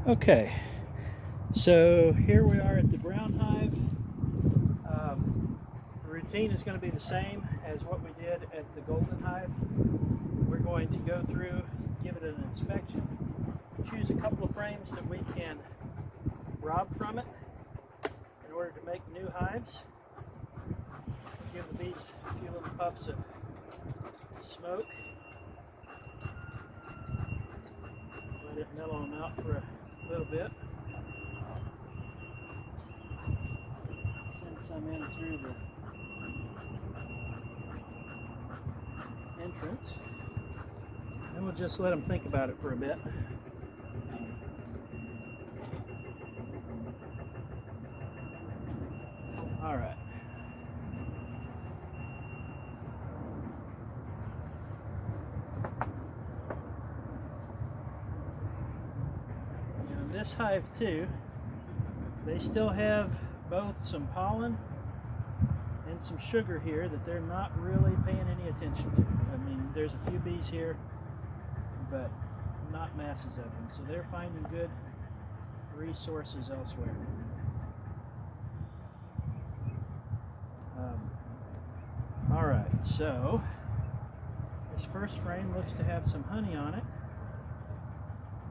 Okay, so here we are at the brown hive. The routine is going to be the same as what we did at the golden hive. We're going to go through, give it an inspection, choose a couple of frames that we can rob from it in order to make new hives. Give the bees a few little puffs of smoke. Let it mellow them out for a little bit. Send some in through the entrance. And we'll just let them think about it for a bit. All right. Now this hive too, they still have both some pollen and some sugar here that they're not really paying any attention to. I mean, there's a few bees here, but not masses of them. So they're finding good resources elsewhere. All right, so this first frame looks to have some honey on it.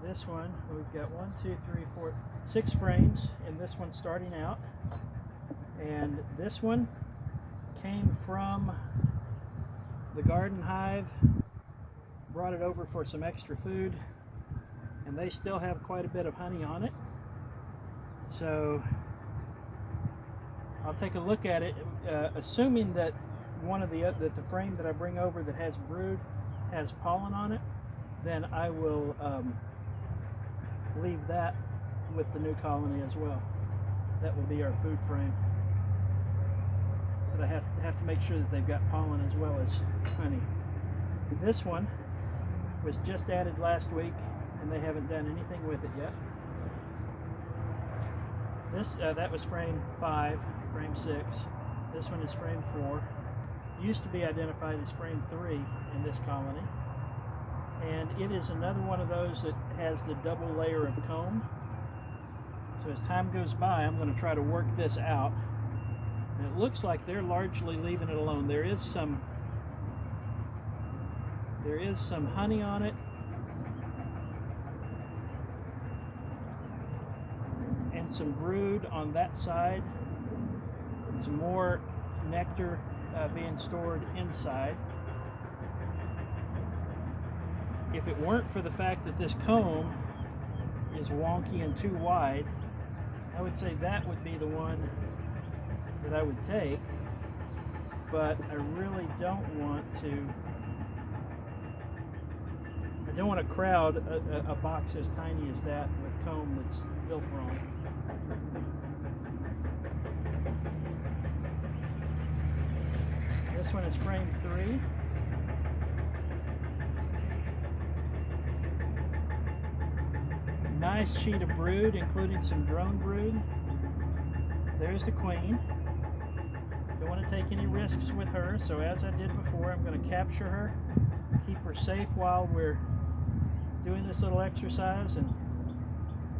This one, we've got 1, 2, 3, 4, 6 frames, and this one starting out. And this one came from the garden hive, brought it over for some extra food, and they still have quite a bit of honey on it. So I'll take a look at it, assuming that that the frame that I bring over that has brood has pollen on it, then I will leave that with the new colony as well. That will be our food frame. But I have to make sure that they've got pollen as well as honey. This one was just added last week, and they haven't done anything with it yet. That was frame 5, frame 6. This one is frame 4. Used to be identified as frame 3 in this colony. And it is another one of those that has the double layer of comb. So as time goes by, I'm going to try to work this out. And it looks like they're largely leaving it alone. There is some honey on it, and some brood on that side, and some more nectar being stored inside. If it weren't for the fact that this comb is wonky and too wide, I would say that would be the one that I would take, but I really don't want to crowd a box as tiny as that with comb that's built wrong. This one is frame 3. Nice sheet of brood, including some drone brood. There's the queen. Don't want to take any risks with her, so as I did before, I'm going to capture her, keep her safe while we're doing this little exercise, and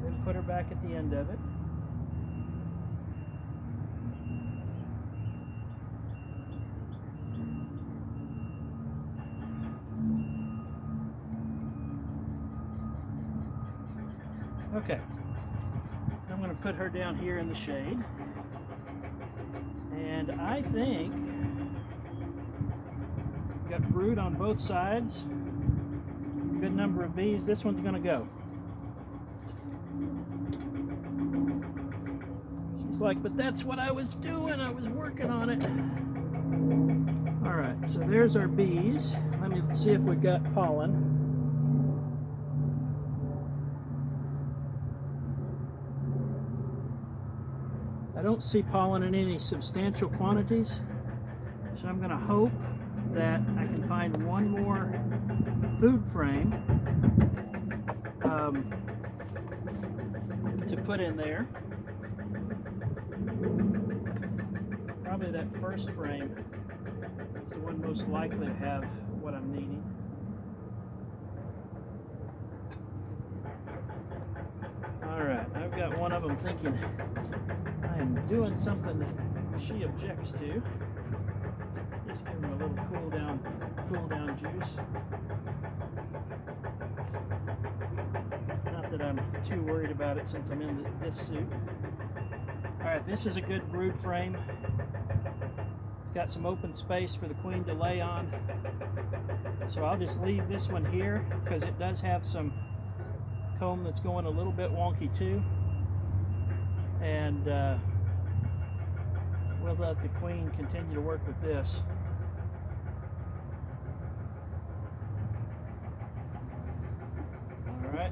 then put her back at the end of it. Okay, I'm going to put her down here in the shade, and I think got brood on both sides, good number of bees. This one's going to go. She's like, but that's what I was doing, I was working on it. All right, so there's our bees. Let me see if we've got pollen. I don't see pollen in any substantial quantities, so I'm going to hope that I can find one more food frame to put in there. Probably that first frame is the one most likely to have what I'm needing. I'm thinking I am doing something that she objects to. Just give them a little cool down juice. Not that I'm too worried about it since I'm in this suit. Alright, this is a good brood frame. It's got some open space for the queen to lay on. So I'll just leave this one here because it does have some comb that's going a little bit wonky too. And we'll let the queen continue to work with this. Alright,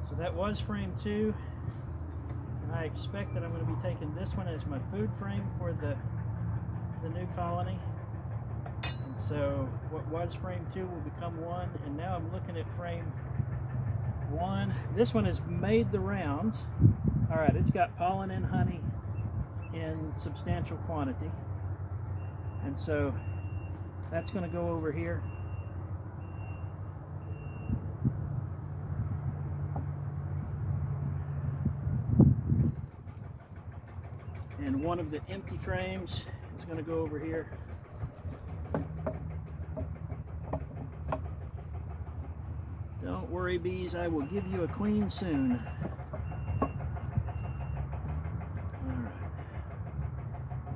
so that was frame 2. I expect that I'm going to be taking this one as my food frame for the new colony. And so what was frame 2 will become 1, and now I'm looking at frame 1. This one has made the rounds. Alright, it's got pollen and honey in substantial quantity. And so that's going to go over here. And one of the empty frames is going to go over here. Don't worry, bees, I will give you a queen soon. Alright.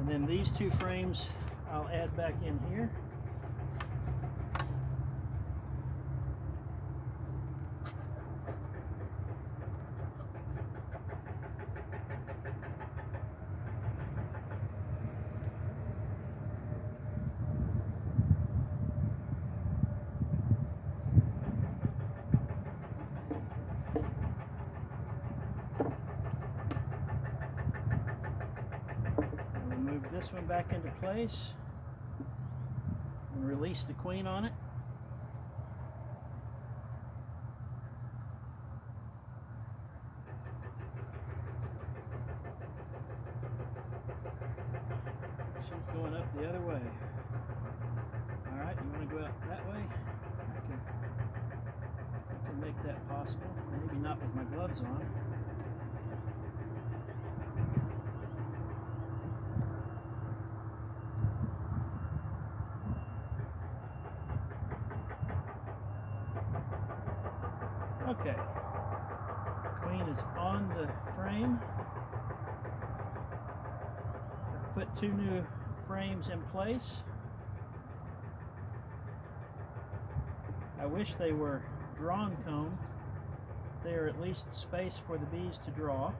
And then these 2 frames I'll add back in here. This one back into place and release the queen on it. She's going up the other way. Alright, you want to go out that way? I can make that possible. Maybe not with my gloves on. Okay, queen is on the frame. I've put 2 new frames in place. I wish they were drawn comb. They are at least space for the bees to draw.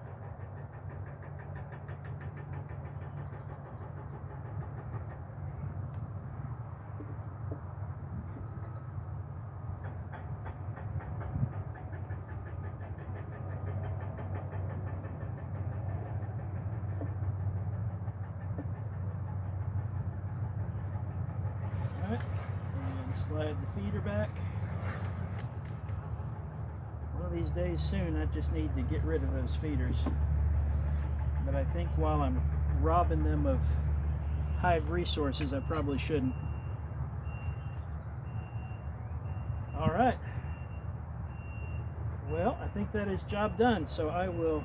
And slide the feeder back. One of these days soon I just need to get rid of those feeders. But I think while I'm robbing them of hive resources, I probably shouldn't. Alright. Well, I think that is job done, so I will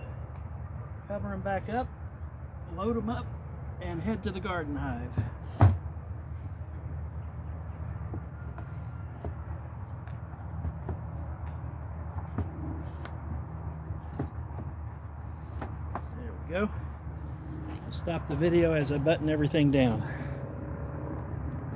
cover them back up, load them up, and head to the garden hive. Go. I'll stop the video as I button everything down.